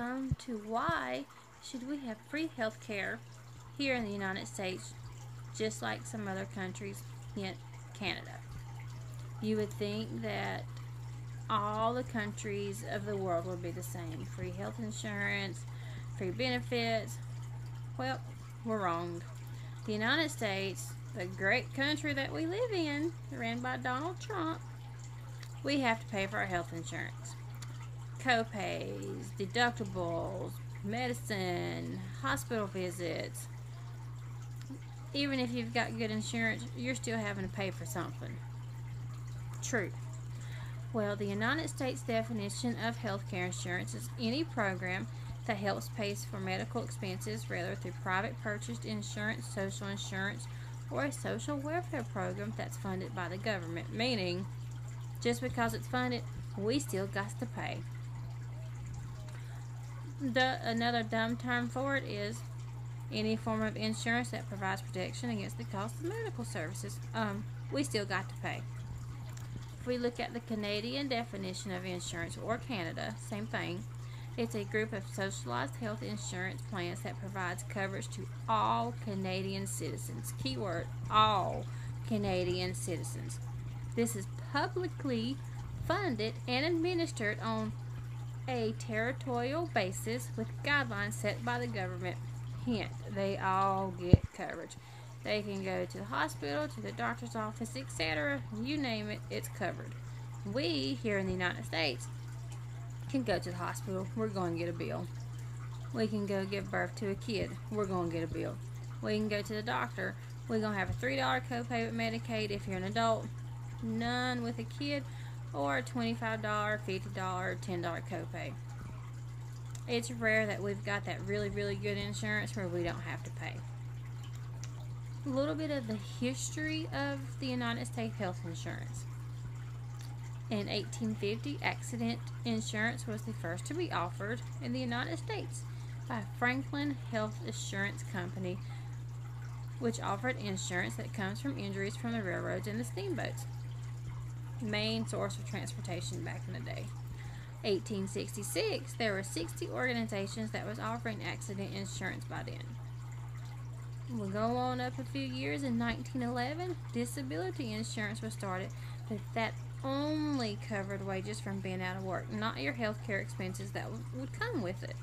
come to why should we have free health care here in the United States, just like some other countries in Canada. You would think that all the countries of the world would be the same. Free health insurance, free benefits. Well, we're wrong. The United States, the great country that we live in, ran by Donald Trump, we have to pay for our health insurance. Co-pays, deductibles, medicine, hospital visits. Even if you've got good insurance, you're still having to pay for something. True. Well, the United States definition of healthcare insurance is any program that helps pay for medical expenses, whether through private purchased insurance, social insurance, or a social welfare program that's funded by the government. Meaning, just because it's funded, we still got to pay. Another dumb term for it is any form of insurance that provides protection against the cost of medical services. We still got to pay. If we look at the Canadian definition of insurance, or Canada, same thing. It's a group of socialized health insurance plans that provides coverage to all Canadian citizens. Keyword, all Canadian citizens. This is publicly funded and administered on a territorial basis with guidelines set by the government. Hint, they all get coverage. They can go to the hospital, to the doctor's office, etc. You name it, it's covered. We, here in the United States, can go to the hospital. We're going to get a bill. We can go give birth to a kid. We're going to get a bill. We can go to the doctor. We're going to have a $3 copay with Medicaid if you're an adult. None with a kid. Or a $25, $50, $10 copay. It's rare that we've got that really, really good insurance where we don't have to pay. A little bit of the history of the United States health insurance. In 1850, accident insurance was the first to be offered in the United States by Franklin Health Assurance Company, which offered insurance that comes from injuries from the railroads and the steamboats. Main source of transportation back in the day. 1866, there were 60 organizations that was offering accident insurance by then. We'll go on up a few years. In 1911, disability insurance was started, but that only covered wages from being out of work, not your health care expenses that would come with it.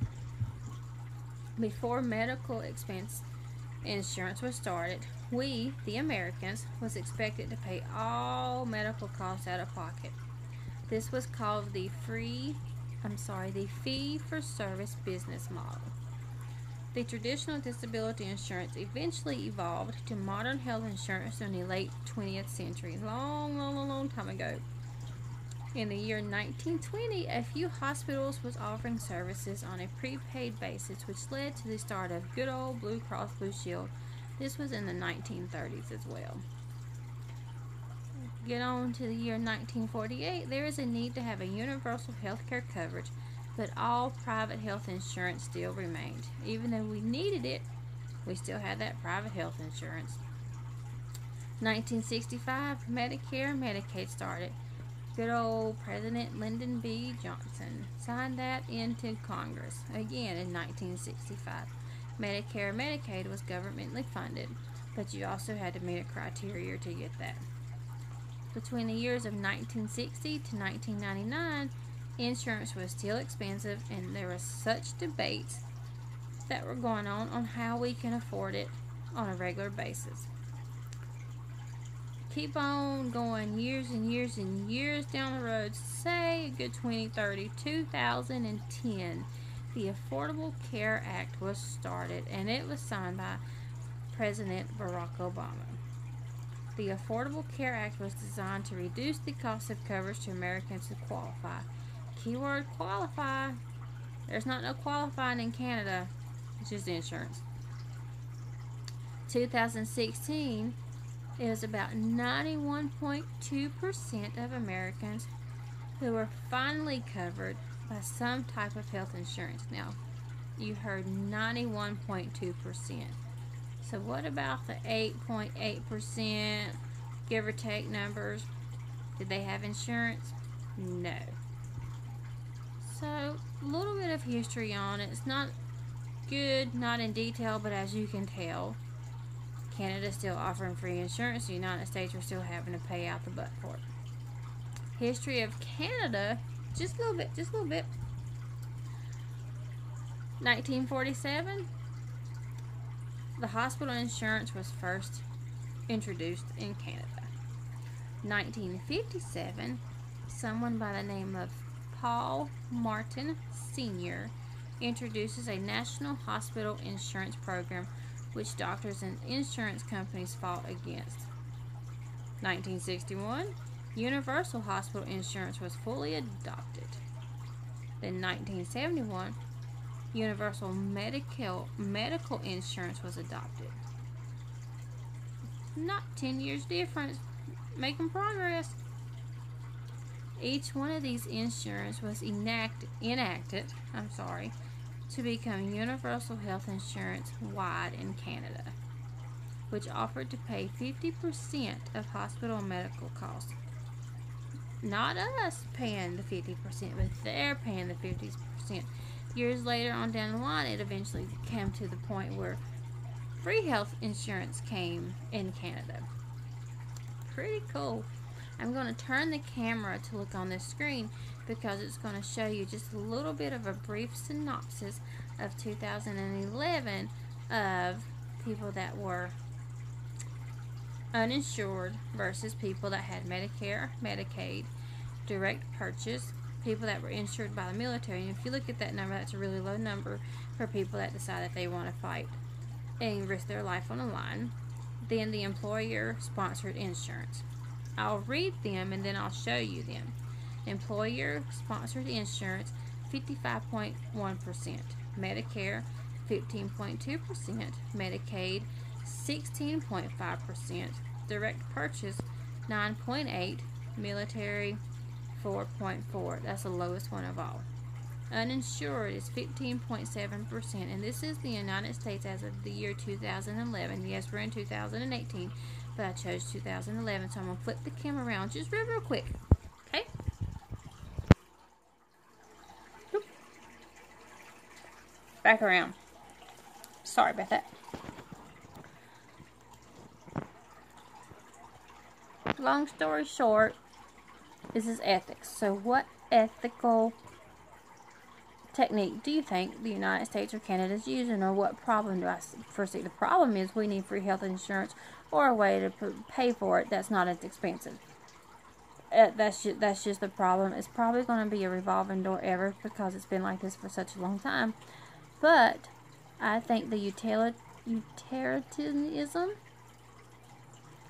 Before medical expense insurance was started, we, the Americans, was expected to pay all medical costs out of pocket. This was called the fee-for-service business model. The traditional disability insurance eventually evolved to modern health insurance in the late 20th century, long time ago. In the year 1920, a few hospitals was offering services on a prepaid basis, which led to the start of good old Blue Cross Blue Shield. This was in the 1930s as well. Get on to the year 1948, there is a need to have a universal health care coverage, but all private health insurance still remained. Even though we needed it, we still had that private health insurance. 1965, Medicare and Medicaid started. Good old President Lyndon B. Johnson signed that into Congress again in 1965. Medicare and Medicaid was governmentally funded, but you also had to meet a criteria to get that. Between the years of 1960 to 1999, insurance was still expensive, and there was such debates that were going on how we can afford it on a regular basis. Keep on going years and years and years down the road, say a good 2030, 2010, the Affordable Care Act was started, and it was signed by President Barack Obama. The Affordable Care Act was designed to reduce the cost of coverage to Americans who qualify. Keyword qualify. There's not no qualifying in Canada. It's just insurance. 2016, it was about 91.2% of Americans who were finally covered by some type of health insurance. Now, you heard 91.2%. So what about the 8.8%, give or take numbers? Did they have insurance? No. So, a little bit of history on it. It's not good, not in detail, but as you can tell, Canada's still offering free insurance. The United States are still having to pay out the butt for it. History of Canada, just a little bit. 1947, the hospital insurance was first introduced in Canada. 1957, someone by the name of Paul Martin Sr. introduces a national hospital insurance program which doctors and insurance companies fought against. 1961, universal hospital insurance was fully adopted. Then 1971, universal medical insurance was adopted. Not 10 years difference, making progress. Each one of these insurance was enacted to become universal health insurance wide in Canada, which offered to pay 50% of hospital medical costs. Not us paying the 50%, but they're paying the 50%. Years later on down the line, it eventually came to the point where free health insurance came in Canada. Pretty cool. I'm going to turn the camera to look on this screen because it's going to show you just a little bit of a brief synopsis of 2011 of people that were uninsured versus people that had Medicare, Medicaid, direct purchase, people that were insured by the military. And if you look at that number, that's a really low number for people that decide that they want to fight and risk their life on the line. Then the employer-sponsored insurance. I'll read them and then I'll show you them. Employer-sponsored insurance, 55.1%. Medicare, 15.2%. Medicaid, 16.5%. Direct purchase, 9.8%. Military, 4.4%. That's the lowest one of all. Uninsured is 15.7%, and this is the United States as of the year 2011. Yes, we're in 2018, but I chose 2011, so I'm going to flip the camera around just real quick. Okay? Oop. Back around. Sorry about that. Long story short, this is ethics. So what ethical technique do you think the United States or Canada is using, or what problem do I foresee? The problem is we need free health insurance or a way to pay for it that's not as expensive. That's just the problem. It's probably going to be a revolving door ever because it's been like this for such a long time. But I think the utilitarianism,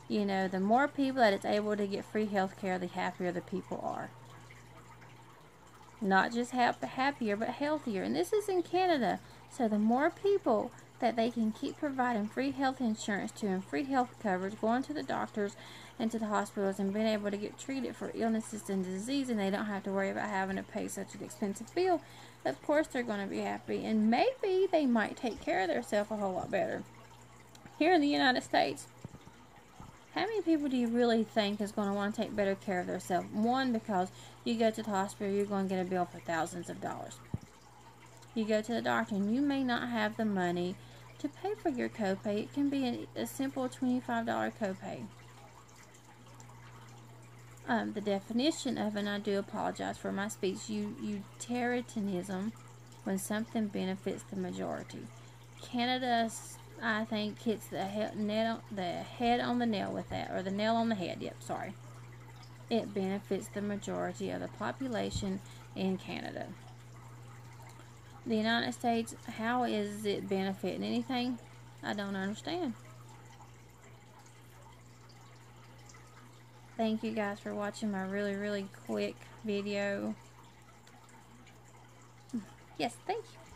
you know, the more people that it's able to get free health care, the happier the people are. Not just happier, but healthier. And this is in Canada. So the more people that they can keep providing free health insurance to and free health coverage, going to the doctors and to the hospitals and being able to get treated for illnesses and disease, and they don't have to worry about having to pay such an expensive bill, of course they're going to be happy. And maybe they might take care of themselves a whole lot better. Here in the United States, how many people do you really think is going to want to take better care of themselves? One, because you go to the hospital, you're going to get a bill for thousands of dollars. You go to the doctor, and you may not have the money to pay for your copay. It can be a simple $25 copay. The definition of, and I do apologize for my speech, utilitarianism, when something benefits the majority. Canada, I think, hits the head on the nail with that, or the nail on the head. Yep, sorry. It benefits the majority of the population in Canada. The United States, how is it benefiting anything? I don't understand. Thank you guys for watching my really quick video. Yes, thank you.